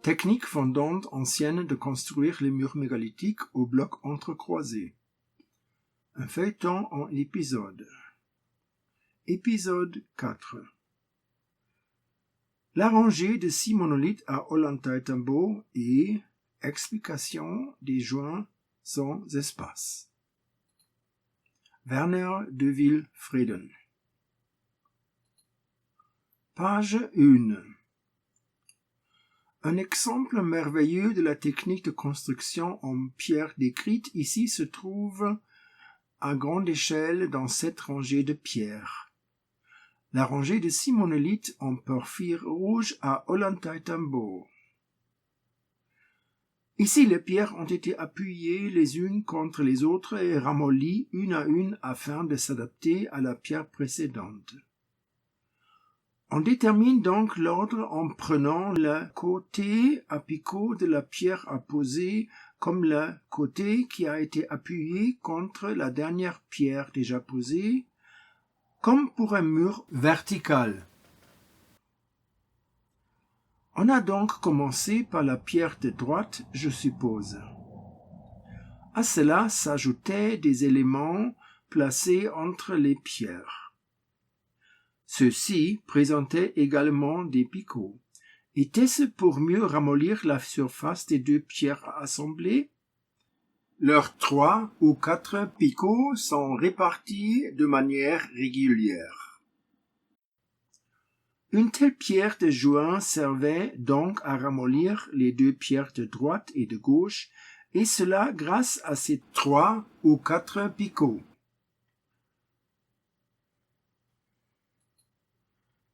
Technique fondante ancienne de construire les murs mégalithiques aux blocs entrecroisés. Un feuilleton en épisodes. Épisode 4. La rangée de 6 monolithes à Ollantaytambo et explication des joints sans espace. Werner de Ville-Frieden. Page 1. Un exemple merveilleux de la technique de construction en pierre décrite ici se trouve à grande échelle dans cette rangée de pierres. La rangée de 6 monolithes en porphyre rouge à Ollantaytambo. Ici, les pierres ont été appuyées les unes contre les autres et ramollies une à une afin de s'adapter à la pierre précédente. On détermine donc l'ordre en prenant le côté apicaux de la pierre à poser comme le côté qui a été appuyé contre la dernière pierre déjà posée, comme pour un mur vertical. On a donc commencé par la pierre de droite, je suppose. À cela s'ajoutaient des éléments placés entre les pierres. Ceux-ci présentaient également des picots. Était-ce pour mieux ramollir la surface des deux pierres assemblées? Leurs 3 ou 4 picots sont répartis de manière régulière. Une telle pierre de joint servait donc à ramollir les deux pierres de droite et de gauche, et cela grâce à ces 3 ou 4 picots.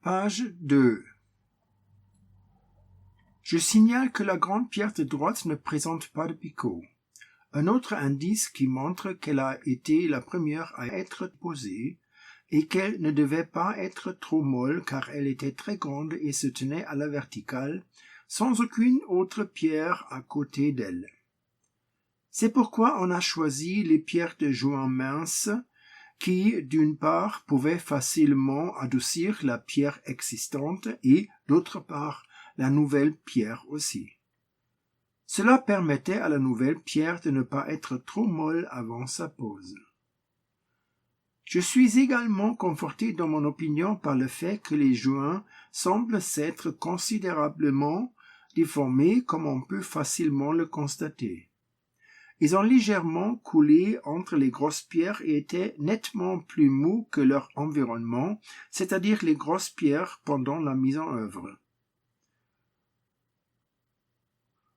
Page 2. Je signale que la grande pierre de droite ne présente pas de picot. Un autre indice qui montre qu'elle a été la première à être posée et qu'elle ne devait pas être trop molle car elle était très grande et se tenait à la verticale, sans aucune autre pierre à côté d'elle. C'est pourquoi on a choisi les pierres de joint minces qui, d'une part, pouvaient facilement adoucir la pierre existante et, d'autre part, la nouvelle pierre aussi. Cela permettait à la nouvelle pierre de ne pas être trop molle avant sa pose. Je suis également conforté dans mon opinion par le fait que les joints semblent s'être considérablement déformés comme on peut facilement le constater. Ils ont légèrement coulé entre les grosses pierres et étaient nettement plus mous que leur environnement, c'est-à-dire les grosses pierres pendant la mise en œuvre.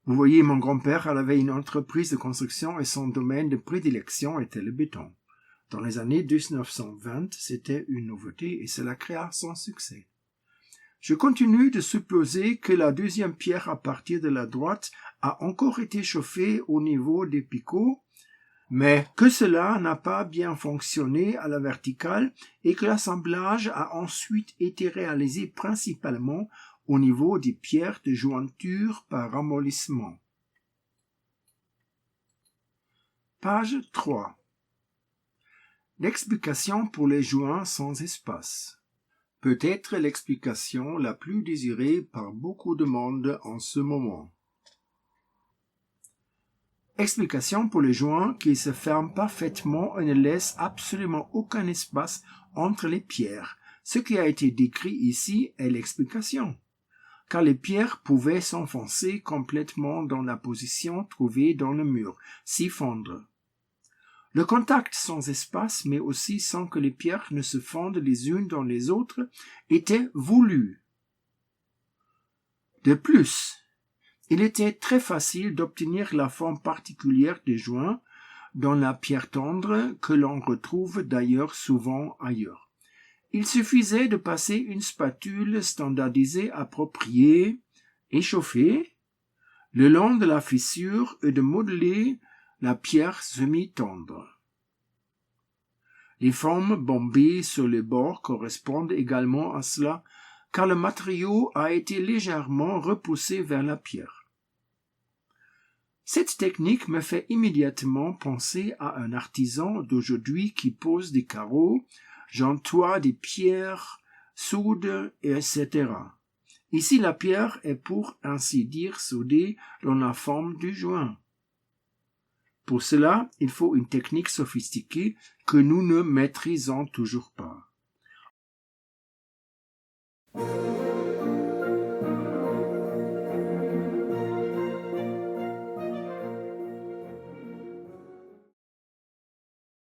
Vous voyez, mon grand-père avait une entreprise de construction et son domaine de prédilection était le béton. Dans les années 1920, c'était une nouveauté et cela créa son succès. Je continue de supposer que la deuxième pierre à partir de la droite a encore été chauffée au niveau des picots, mais que cela n'a pas bien fonctionné à la verticale et que l'assemblage a ensuite été réalisé principalement au niveau des pierres de jointure par ramollissement. Page 3. L'explication pour les joints sans espace. Peut-être l'explication la plus désirée par beaucoup de monde en ce moment. Explication pour les joints qui se ferment parfaitement et ne laissent absolument aucun espace entre les pierres. Ce qui a été décrit ici est l'explication, car les pierres pouvaient s'enfoncer complètement dans la position trouvée dans le mur, s'y fondre. Le contact sans espace, mais aussi sans que les pierres ne se fondent les unes dans les autres, était voulu. De plus, il était très facile d'obtenir la forme particulière des joints dans la pierre tendre que l'on retrouve d'ailleurs souvent ailleurs. Il suffisait de passer une spatule standardisée appropriée, échauffée, le long de la fissure et de modeler la pierre semi-tendre. Les formes bombées sur les bords correspondent également à cela, car le matériau a été légèrement repoussé vers la pierre. Cette technique me fait immédiatement penser à un artisan d'aujourd'hui qui pose des carreaux, j'emploie des pierres, soude, etc. Ici, la pierre est pour ainsi dire soudée dans la forme du joint. Pour cela, il faut une technique sophistiquée que nous ne maîtrisons toujours pas.